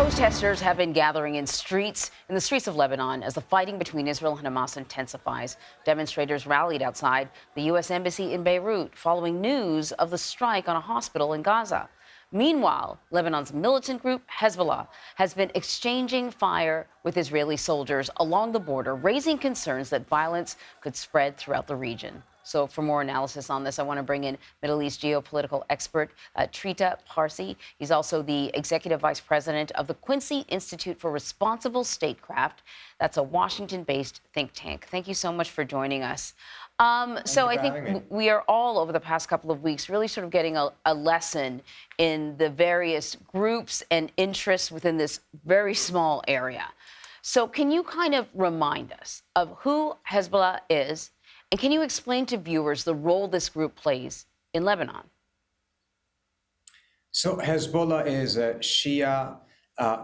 Protesters have been gathering in the streets of Lebanon as the fighting between Israel and Hamas intensifies. Demonstrators rallied outside the U.S. Embassy in Beirut following news of the strike on a hospital in Gaza. Meanwhile, Lebanon's militant group, Hezbollah, has been exchanging fire with Israeli soldiers along the border, raising concerns that violence could spread throughout the region. So for more analysis on this, I want to bring in Middle East geopolitical expert Trita Parsi. He's also the executive vice president of the Quincy Institute for Responsible Statecraft. That's a Washington-based think tank. Thank you so much for joining us. So I think we are all over the past couple of weeks really sort of getting a lesson in the various groups and interests within this very small area. So can you kind of remind us of who Hezbollah is? And can you explain to viewers the role this group plays in Lebanon? So Hezbollah is a Shia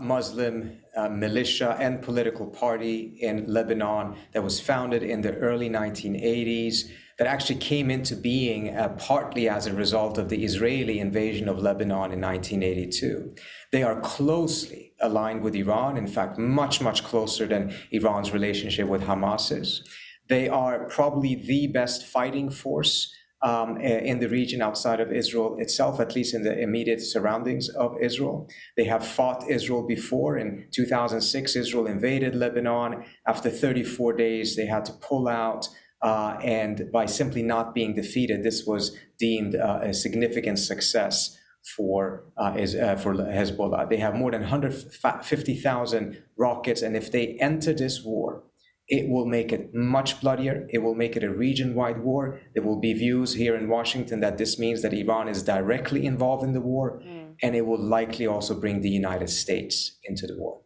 Muslim militia and political party in Lebanon that was founded in the early 1980s, that actually came into being partly as a result of the Israeli invasion of Lebanon in 1982. They are closely aligned with Iran, in fact, much, much closer than Iran's relationship with Hamas is. They are probably the best fighting force in the region outside of Israel itself, at least in the immediate surroundings of Israel. They have fought Israel before. In 2006, Israel invaded Lebanon. After 34 days, they had to pull out. And by simply not being defeated, this was deemed a significant success for Hezbollah. They have more than 150,000 rockets. And if they enter this war, it will make it much bloodier. It will make it a region-wide war. There will be views here in Washington that this means that Iran is directly involved in the war, and it will likely also bring the United States into the war.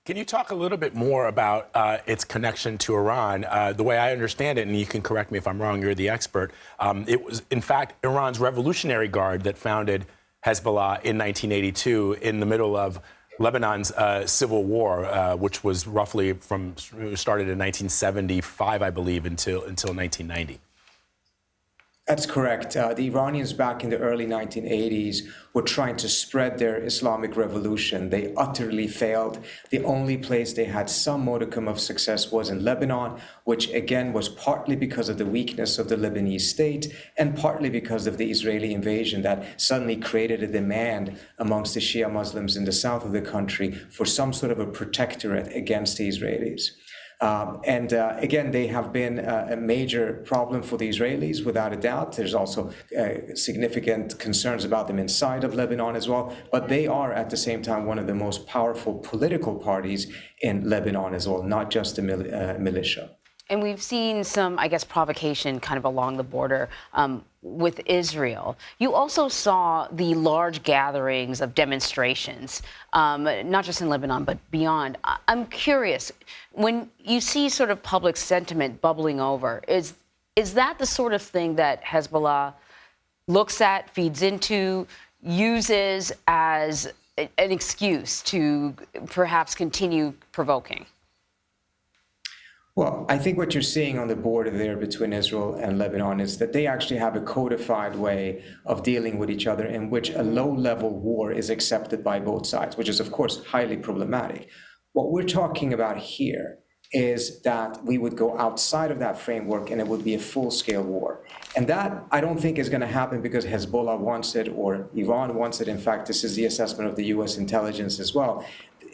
Can you talk a little bit more about its connection to Iran? The way I understand it, and you can correct me if I'm wrong, you're the expert, it was, in fact, Iran's Revolutionary Guard that founded Hezbollah in 1982 in the middle of Lebanon's civil war, which was roughly started in 1975, I believe, until 1990. That's correct. The Iranians back in the early 1980s were trying to spread their Islamic revolution. They utterly failed. The only place they had some modicum of success was in Lebanon, which again was partly because of the weakness of the Lebanese state and partly because of the Israeli invasion that suddenly created a demand amongst the Shia Muslims in the south of the country for some sort of a protectorate against the Israelis. Again, they have been a major problem for the Israelis, without a doubt. There's also significant concerns about them inside of Lebanon as well. But they are, at the same time, one of the most powerful political parties in Lebanon as well, not just the militia. And we've seen some, I guess, provocation kind of along the border with Israel. You also saw the large gatherings of demonstrations, not just in Lebanon, but beyond. I'm curious, when you see sort of public sentiment bubbling over, is that the sort of thing that Hezbollah looks at, feeds into, uses as an excuse to perhaps continue provoking? Well, I think what you're seeing on the border there between Israel and Lebanon is that they actually have a codified way of dealing with each other in which a low-level war is accepted by both sides, which is, of course, highly problematic. What we're talking about here is that we would go outside of that framework and it would be a full-scale war. And that, I don't think, is going to happen because Hezbollah wants it or Iran wants it. In fact, this is the assessment of the U.S. intelligence as well.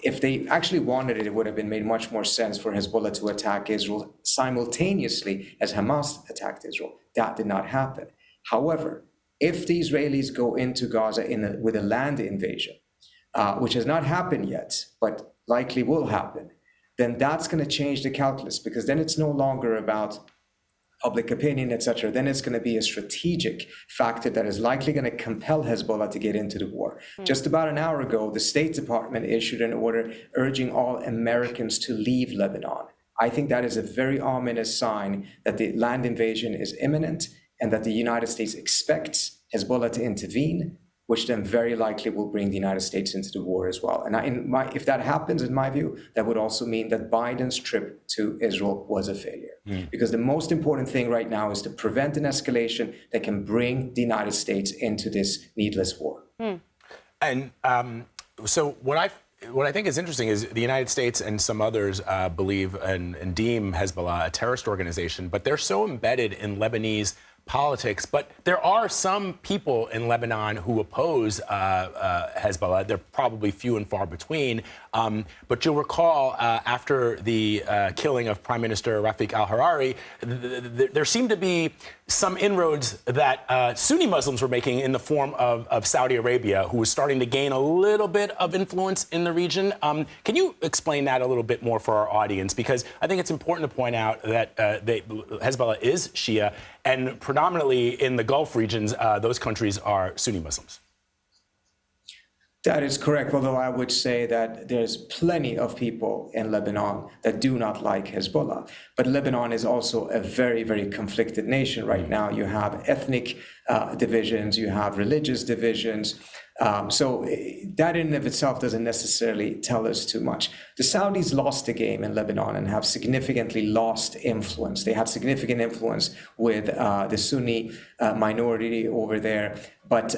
If they actually wanted it, it would have been made much more sense for Hezbollah to attack Israel simultaneously as Hamas attacked Israel. That did not happen. However, if the Israelis go into Gaza with a land invasion, which has not happened yet, but likely will happen, then that's going to change the calculus, because then it's no longer about public opinion, etc. Then it's going to be a strategic factor that is likely going to compel Hezbollah to get into the war. Just about an hour ago, the State Department issued an order urging all Americans to leave Lebanon. I think that is a very ominous sign that the land invasion is imminent and that the United States expects Hezbollah to intervene, which then very likely will bring the United States into the war as well. And if that happens, in my view, that would also mean that Biden's trip to Israel was a failure. Because the most important thing right now is to prevent an escalation that can bring the United States into this needless war. And so what I what I think is interesting is the United States and some others believe and deem Hezbollah a terrorist organization, but they're so embedded in Lebanese politics. But there are some people in Lebanon who oppose Hezbollah. They're probably few and far between. But you'll recall after the killing of Prime Minister Rafik al-Harari, there seemed to be some inroads that Sunni Muslims were making in the form of Saudi Arabia, who was starting to gain a little bit of influence in the region. Can you explain that a little bit more for our audience? Because I think it's important to point out that Hezbollah is Shia, and predominantly in the Gulf regions, those countries are Sunni Muslims. That is correct, although I would say that there's plenty of people in Lebanon that do not like Hezbollah. But Lebanon is also a very, very conflicted nation right now. You have ethnic divisions, you have religious divisions. So that in and of itself doesn't necessarily tell us too much. The Saudis lost the game in Lebanon and have significantly lost influence. They had significant influence with the Sunni minority over there, but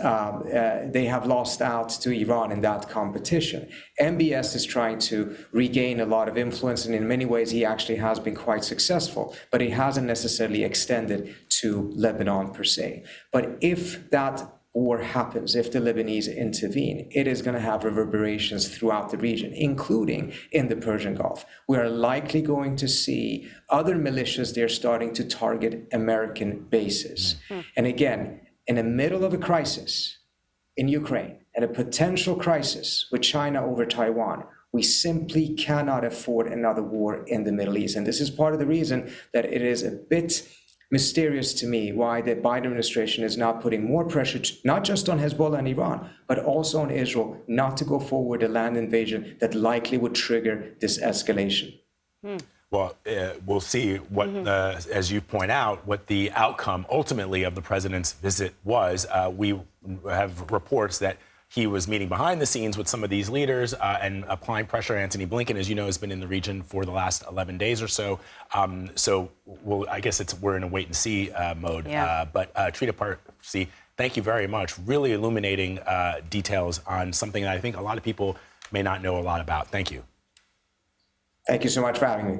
they have lost out to Iran in that competition. MBS is trying to regain a lot of influence, and in many ways he actually has been quite successful, but it hasn't necessarily extended to Lebanon per se. But if that war happens, if the Lebanese intervene, it is going to have reverberations throughout the region, including in the Persian Gulf. We are likely going to see other militias there starting to target American bases. And again, in the middle of a crisis in Ukraine and a potential crisis with China over Taiwan, we simply cannot afford another war in the Middle East. And this is part of the reason that it is a bit mysterious to me why the Biden administration is now putting more pressure, not just on Hezbollah and Iran, but also on Israel not to go forward a land invasion that likely would trigger this escalation. Well, we'll see what, as you point out, what the outcome ultimately of the president's visit was. We have reports that he was meeting behind the scenes with some of these leaders and applying pressure. Anthony Blinken, as you know, has been in the region for the last 11 days or so. I guess we're in a wait and see mode. Yeah. But Trita Parsi, thank you very much. Really illuminating details on something that I think a lot of people may not know a lot about. Thank you. Thank you so much for having me.